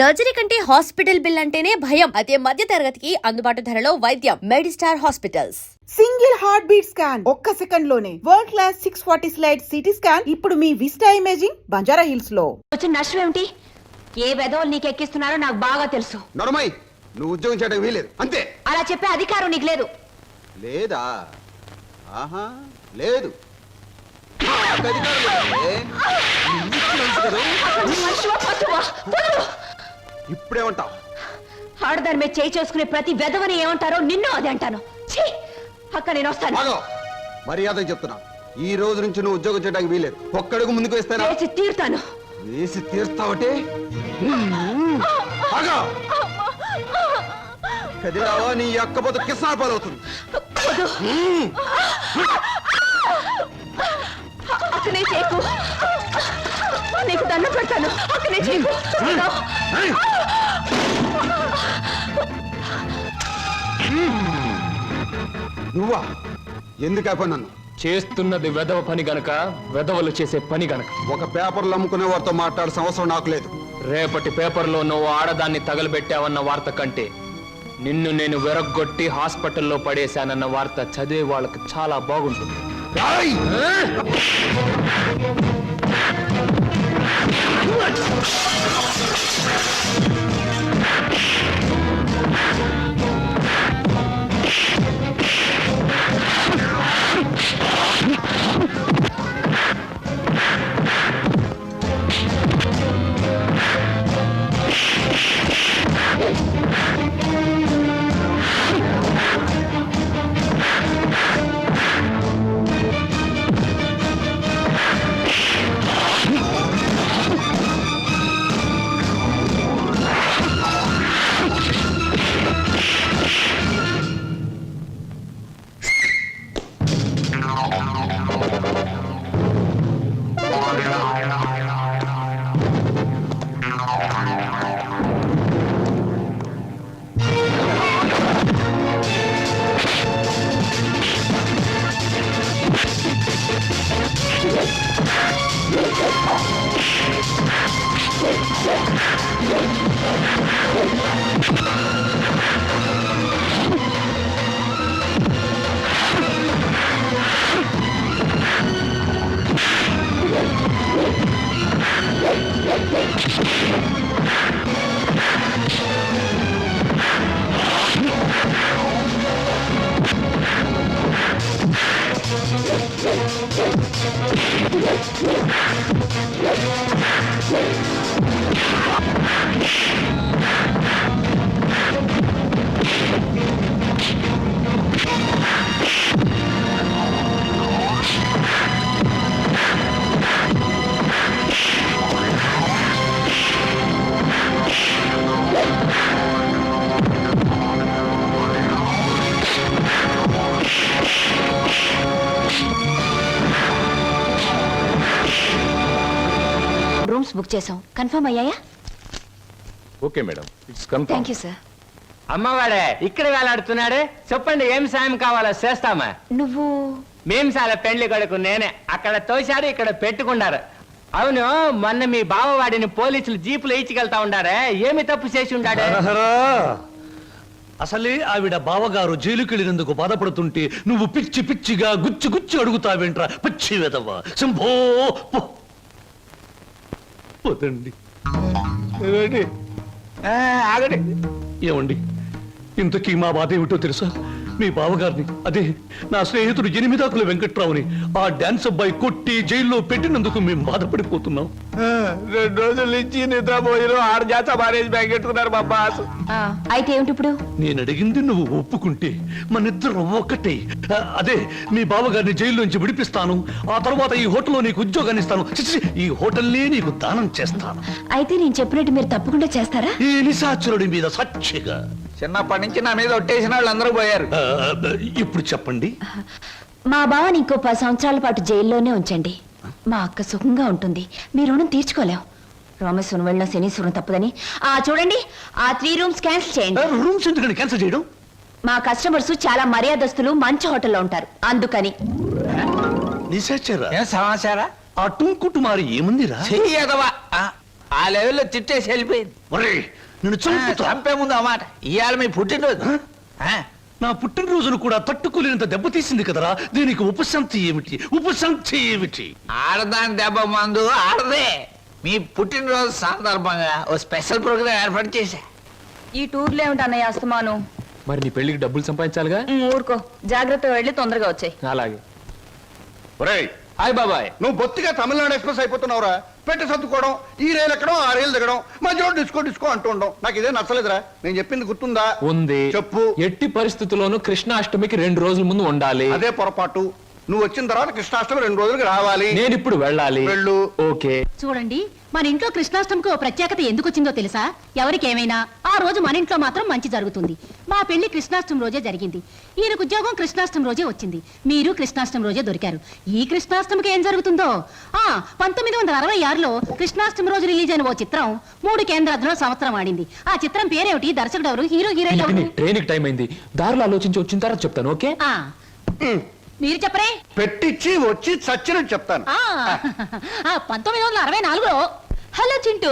Surgery కంటే hospital bill అంటేనే భయం. అదే మధ్య తరగతికి అందుబాటు ధరలో వైద్యం. Medistar hospitals. Single heart beat scan ఒక్క సెకండ్ లోనే world class 640 slide CT scan ఇప్పుడు మీ విస్టా ఇమేజింగ్ బంజారా హిల్స్ లో. వచ్చిన నష్టం ఏమిటి? ఏ వెధవలు నీకు ఎక్కిస్తున్నారో నాకు బాగా తెలుసు. నరమై, నువ్వు ఉద్యోగం చేయడం వీలేదు అంతే. అలా చెప్పే అధికారం నీకు లేదు. లేదా? ఆహా, లేదు. ఇప్పుడేమంటావు? ఆడదాని మీద చేయి చేసుకునే ప్రతి వెధవని ఏమంటారో నిన్ను అదే అంటాను. అక్క నేను వస్తాను. మర్యాద చెప్తున్నా, ఈ రోజు నుంచి నువ్వు ఉద్యోగం చేయడానికి వీలేదు. ఒక్కడుగు ముందుకు వేస్తాను. వేసి తీరుతాను. వేసి తీర్తావటే? కదిరావా, నీ అక్క పోతే కిసాన్ పాలవుతుంది. అక్కనే చేయకు, నీకు దండం పెడతాను. అక్కనే చేయకు. నువ్వా? ఎందుకు అయిపోయి నన్ను చేస్తున్నది వెధవ పని గనక, వెధవలు చేసే పని గనక. ఒక పేపర్లు అమ్ముకునే వారితో మాట్లాడే అవసరం నాకు లేదు. రేపటి పేపర్లో నువ్వు ఆడదాన్ని తగలబెట్టావన్న వార్త కంటే నిన్ను నేను వెరగొట్టి హాస్పిటల్లో పడేశానన్న వార్త చదివే వాళ్ళకి చాలా బాగుంటుంది. రూమ్స్ బుక్ చేసాం. కన్ఫర్మ్ అయ్యాయా? Okay madam, it's confirm. Thank you sir. అమ్మవాడే ఇక్కడ వేలాడుతున్నాడు. చెప్పండి, ఏం సాయం కావాలో చేస్తామా. నువ్వు మేము చాలా పెండ్లి కొడుకు నేనే. అక్కడ తోశారు, ఇక్కడ పెట్టుకున్నారు. అవును, మొన్న మీ బావవాడిని పోలీసులు జీపులు ఇచ్చికెళ్తా ఉండారే, ఏమి తప్పు చేసి ఉండాడే? అసలే ఆవిడ బావగారు జైలుకెళ్ళినందుకు బాధపడుతుంటే నువ్వు పిచ్చి పిచ్చిగా గుచ్చి గుచ్చి అడుగుతావేంట్రా పిచ్చి వెదవ్వ. శంభో పోతండి. ఆగండి. ఏమండి, ఇంతకీ మా బాధ ఏమిటో తెలుసా? మీ బావగారిని, అదే నా స్నేహితుడు ఎనిమిదాకుల వెంకట్రావుని ఆ డాన్స్ అబ్బాయి కొట్టి జైల్లో పెట్టినందుకు మేము బాధపడిపోతున్నాం. 2 రోజుల నుంచి నిద్రపోయిన 6 జాత మారేజ్ బ్యాగ్ పెట్టుకున్నారు మా బాస్. అయితే ఏమిటి ఇప్పుడు? నేను అడిగింది నువ్వు ఒప్పుకుంటే మనిద్దరం ఒక్కటే. అదే మీ బావగారిని జైల్లోంచి విడిపిస్తాను. ఆ తర్వాత ఈ హోటల్లో నీకు ఉద్యోగాన్ని ఇస్తాను. ఈ హోటల్నే నీకు దానం చేస్తాను. అయితే నేను చెప్పినట్టు మీరు తప్పకుండా చేస్తారా? ఈ నిశాచరుడి మీద సాక్షిగా. చిన్నప్పటి నుంచి నా మీద ఒట్టేసిన వాళ్ళు అందరూ పోయారు. ఇప్పుడు చెప్పండి. మా బావని ఇంకో 10 సంవత్సరాల పాటు జైల్లోనే ఉంచండి. మా అక్క సుఖంగా ఉంటుంది. మీ రుణం తీర్చుకోలేం. రామేశ్వరం వెళ్ళిన శనీశ్వరం తప్పదని చూడండి, ఆ 3 రూమ్స్ క్యాన్సిల్ చేయండి. రూమ్స్ ఎందుకని క్యాన్సిల్ చేయడం? మా కస్టమర్స్ చాలా మర్యాదస్తులు, మంచి హోటల్లో ఉంటారు, అందుకని. నిశాచరా, ఏం సమాచారా? ఆ టుంకుటుమారి ఏముందిరా? చెయ్యదవా. ఆ లెవెల్లో తిట్టేసి వెళ్ళిపోయింది. ఒరేయ్ నిన్ను చంపుతా. చంపే ముందు ఆ మాట, ఇవాళ మీ పుట్టినరోజు. ఆ, నా పుట్టినరోజును కూడా తట్టుకోలేనంత దెబ్బతీసింది కదరా. దీనికి ఉపశాంతి ఏమిటి? ఉపశాంతి ఏమిటి? ఆడదాని దెబ్బ మందు ఆడదే. మీ పుట్టినరోజు సందర్భంగా ఓ స్పెషల్ ప్రోగ్రామ్ ఏర్పాటు చేశా. ఈ టూర్లో ఏమిటి అన్నయ్య అస్తమాను? మరి నీ పెళ్లికి డబ్బులు సంపాదించాలిగా. ఊరుకో, జాగ్రత్తగా వెళ్ళి తొందరగా వచ్చాయి. అలాగే. ఒరేయ్ హాయ్ బాబాయ్. నువ్వు బొత్తిగా తమిళనాడు ఎక్స్ప్రెస్ అయిపోతున్నావురా. పెట్టి సర్దుకోవడం, ఈ రైలు ఎక్కడం ఆ రైలు దిగడం, మధ్యలో డిస్కో డిస్కో అంటూ ఉండడం నాకు ఇదే నచ్చలేదురా. నేను చెప్పింది గుర్తుందా? ఉంది. చెప్పు. ఎట్టి పరిస్థితుల్లోనూ కృష్ణాష్టమికి 2 రోజుల ముందు ఉండాలి. అదే పొరపాటు. నువ్వు వచ్చిన తర్వాత కృష్ణాష్టమి 2 రోజులకి రావాలి. నేను ఇప్పుడు వెళ్ళాలి. వెళ్ళు. ఓకే. చూడండి, మన ఇంట్లో కృష్ణాష్టమికి ఓ ప్రత్యేకత ఎందుకు వచ్చిందో తెలుసా? ఎవరికేమైనా ఆ రోజు మన ఇంట్లో మాత్రం మంచి జరుగుతుంది. మా పెళ్లి కృష్ణాష్టమి రోజే జరిగింది. ఈయనకు ఉద్యోగం కృష్ణాష్టమి రోజే వచ్చింది. మీరు కృష్ణాష్టమి రోజే దొరికారు. ఈ కృష్ణాష్టమికి ఏం జరుగుతుందో? 1966లో కృష్ణాష్టమి రోజు రిలీజ్ అయిన ఓ చిత్రం 3 కేంద్రాల్లో సంవత్సరం ఆడింది. ఆ చిత్రం పేరేమిటి? దర్శకుడు ఎవరు? హీరో హీరోయిన్ ఎవరు? ట్రైన్ కి టైం అయింది. దారిలో ఆలోచించి వచ్చిన తర్వాత చెప్తాను. ఓకే. ఆ, మీరు చెప్పరే. పెట్టిచ్చి వచ్చి చచ్చినట్టు చెప్తాను. 1964లో. హలో చింటూ,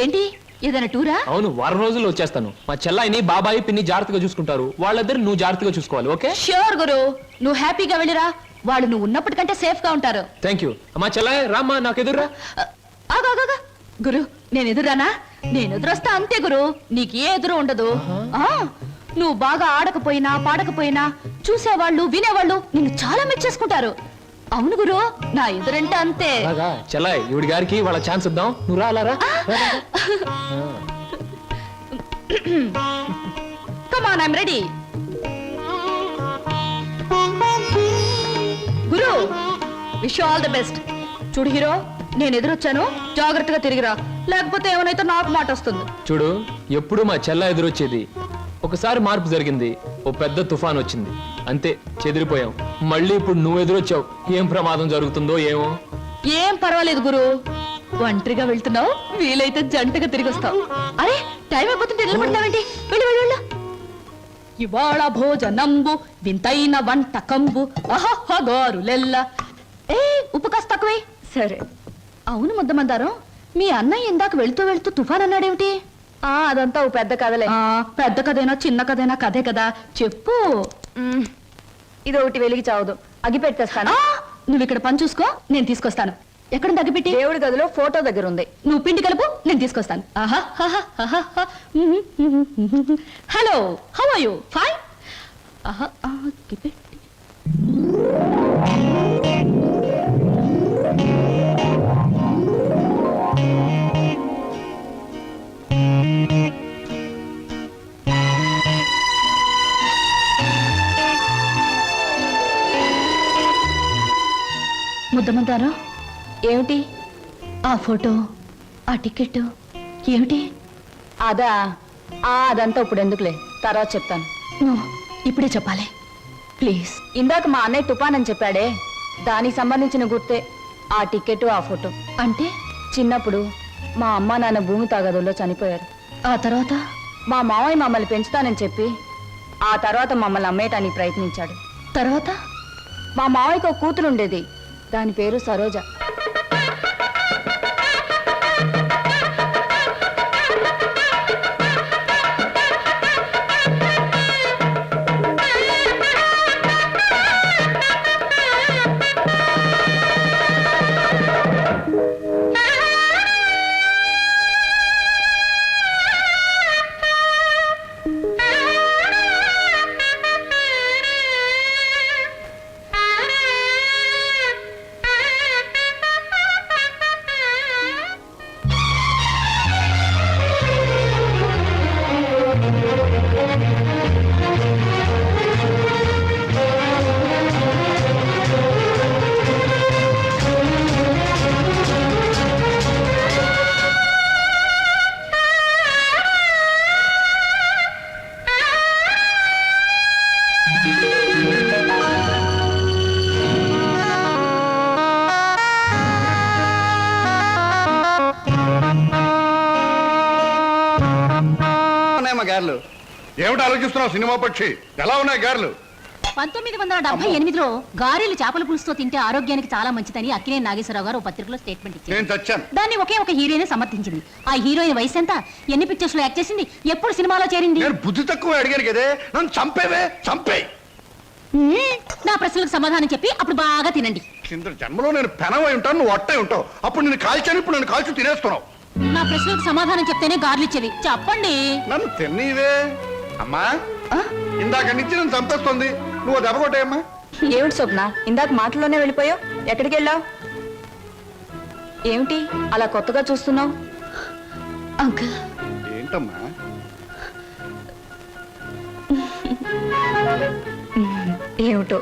ఏంటి ఏదైనా టూరా? అవును, వారం రోజుల్లో వచ్చేస్తాను. మా చెల్లాయిని బాబాయి పిన్ని జాగ్రత్తగా చూసుకుంటారు. వాళ్ళిద్దరు నువ్వు జాగ్రత్తగా చూసుకోవాలి. ఓకే. ష్యూర్ గురు, నువ్వు హ్యాపీగా వెళ్ళిరా. వాళ్ళు నువ్వు ఉన్నప్పటికంటే సేఫ్ గా ఉంటారు. Thank you. మా చెల్లాయి రామ్మా, నాకు ఎదురురా. ఆగా గురు, నేను ఎదురానా? నేను ఎదురొస్తా అంతే గురు, నీకు ఏ ఎదురు ఉండదు. నువ్వు బాగా ఆడకపోయినా పాడకపోయినా చూసేవాళ్ళు వినేవాళ్ళు నిన్ను చాలా మెచ్చేసుకుంటారు. అవును గురు, నా ఎదురంటే అంతే. అలాగా చెల్లాయి, ఈవిడి గారికి వాళ్ళ ఛాన్స్ ఇద్దాం. నువ్వు రా, అలా రా. Come on, I'm ready. Guru, wish all the best. చూడు హీరో, నేను ఎదురొచ్చాను, జాగ్రత్తగా తిరిగిరా, లేకపోతే ఏమైనా నాకు మాట వస్తుంది. చూడు, ఎప్పుడు మా చెల్ల ఎదురొచ్చేది. ఒకసారి మార్పు జరిగింది, ఓ పెద్ద తుఫాన్ వచ్చింది, అంతే చెదిరిపోయాం. మళ్ళీ ఇప్పుడు నువ్వు ఎదురొచ్చావు. ఏం ప్రమాదం జరుగుతుందో ఏమో. ఏం పర్వాలేదు గురు, ఒంటరిగా వెళ్తున్నావు, వీలైతే జంటగా తిరిగి వస్తావు. అరే, టైం అయిపోతుంటే నిలబడతావేంటి? వెళ్ళు వెళ్ళు వెళ్ళు. ఇవాళ భోజనంబు వింతైన వంటకంబు అహహగారులెల్ల. ఏ, ఉప్పు కాస్త తక్కువే. సరే. అవును ముద్దమందారం, మీ అన్నయ్య ఇందాక వెళ్తూ వెళ్తూ తుఫాన్ అన్నాడేమిటి? అదంతా ఓ పెద్ద కథలే. పెద్ద కథైనా చిన్న కథైనా కథే కదా, చెప్పు. ఇది ఒకటి వెలిగి చావదు, అగి పెట్టేస్తాను. నువ్వు ఇక్కడ పని చూసుకో, నేను తీసుకొస్తాను. ఎక్కడ తగ్గిపెట్టి? దేవుడి గదిలో ఫోటో దగ్గర ఉంది. నువ్వు పిండి కలుపు, నేను తీసుకొస్తాను. Hello, how are you? Fine. ముద్దమంతారా? ఏమిటి? ఆ ఫోటో, ఆ టికెట్ ఏమిటి? అదంతా ఇప్పుడు ఎందుకులే, తర్వాత చెప్తాను. నువ్వు ఇప్పుడే చెప్పాలి ప్లీజ్. ఇందాక మా అన్నయ్య తుఫాన్ అని చెప్పాడే, దానికి సంబంధించిన గుర్తే ఆ టికెట్, ఆ ఫోటో. అంటే చిన్నప్పుడు మా అమ్మ నాన్న భూమి తాగదుల్లో చనిపోయారు. ఆ తర్వాత మా మావయ్య మమ్మల్ని పెంచుతానని చెప్పి ఆ తర్వాత మమ్మల్ని అమ్మేయటానికి ప్రయత్నించాడు. తర్వాత మా మావయ్యకు ఒక కూతురు ఉండేది, దాని పేరు సరోజ. గారెలు ఏమిటి ఆలోచిస్తున్నావు? సినిమా పక్షి ఎలా ఉన్నాయి గారెలు? 1978లో గారెలు చేపల పులుసుతో తింటే ఆరోగ్యానికి చాలా మంచిదని అక్కినేని నాగేశ్వరరావు గారు ఓ పత్రికలో స్టేట్మెంట్ ఇచ్చారు. నేను చచ్చాను. దాన్ని ఒకే ఒక హీరోయిన్ సమర్థించింది. ఆ హీరోయిన్ వయసు ఎంత, ఎన్ని పిక్చర్స్ లో యాక్ట్ చేసింది, ఎప్పుడు సినిమాలో చేరింది? నేను బుద్ధి తక్కువ అడిగాను కదే, నన్ను చంపేవే, చంపే. నా ప్రశ్నలకు సమాధానం చెప్పి అప్పుడు బాగా తినండి. కింద జన్మలో నేను పెనవై ఉంటాను, నువ్వు అట్టై ఉంటావు. అప్పుడు నేను కాల్చాను, ఇప్పుడు నన్ను కాల్చి తినేస్తున్నావు. నా ప్రశ్నలకు సమాధానం చెప్తేనే గార్లు ఇచ్చేది. చెప్పండి. నన్ను తిన్నీవే అమ్మా. ఇందాక నుంచి నన్ను చంపేస్తుంది. నువ్వు దెబ్బ కొట్టాయమ్మా. ఏమిటి స్వప్న, ఇందాక మాటల్లోనే వెళ్ళిపోయావు, ఎక్కడికి వెళ్ళావు? ఏమిటి అలా కొత్తగా చూస్తున్నావు? అంకుల్. ఏంటమ్మా? ఏమిటో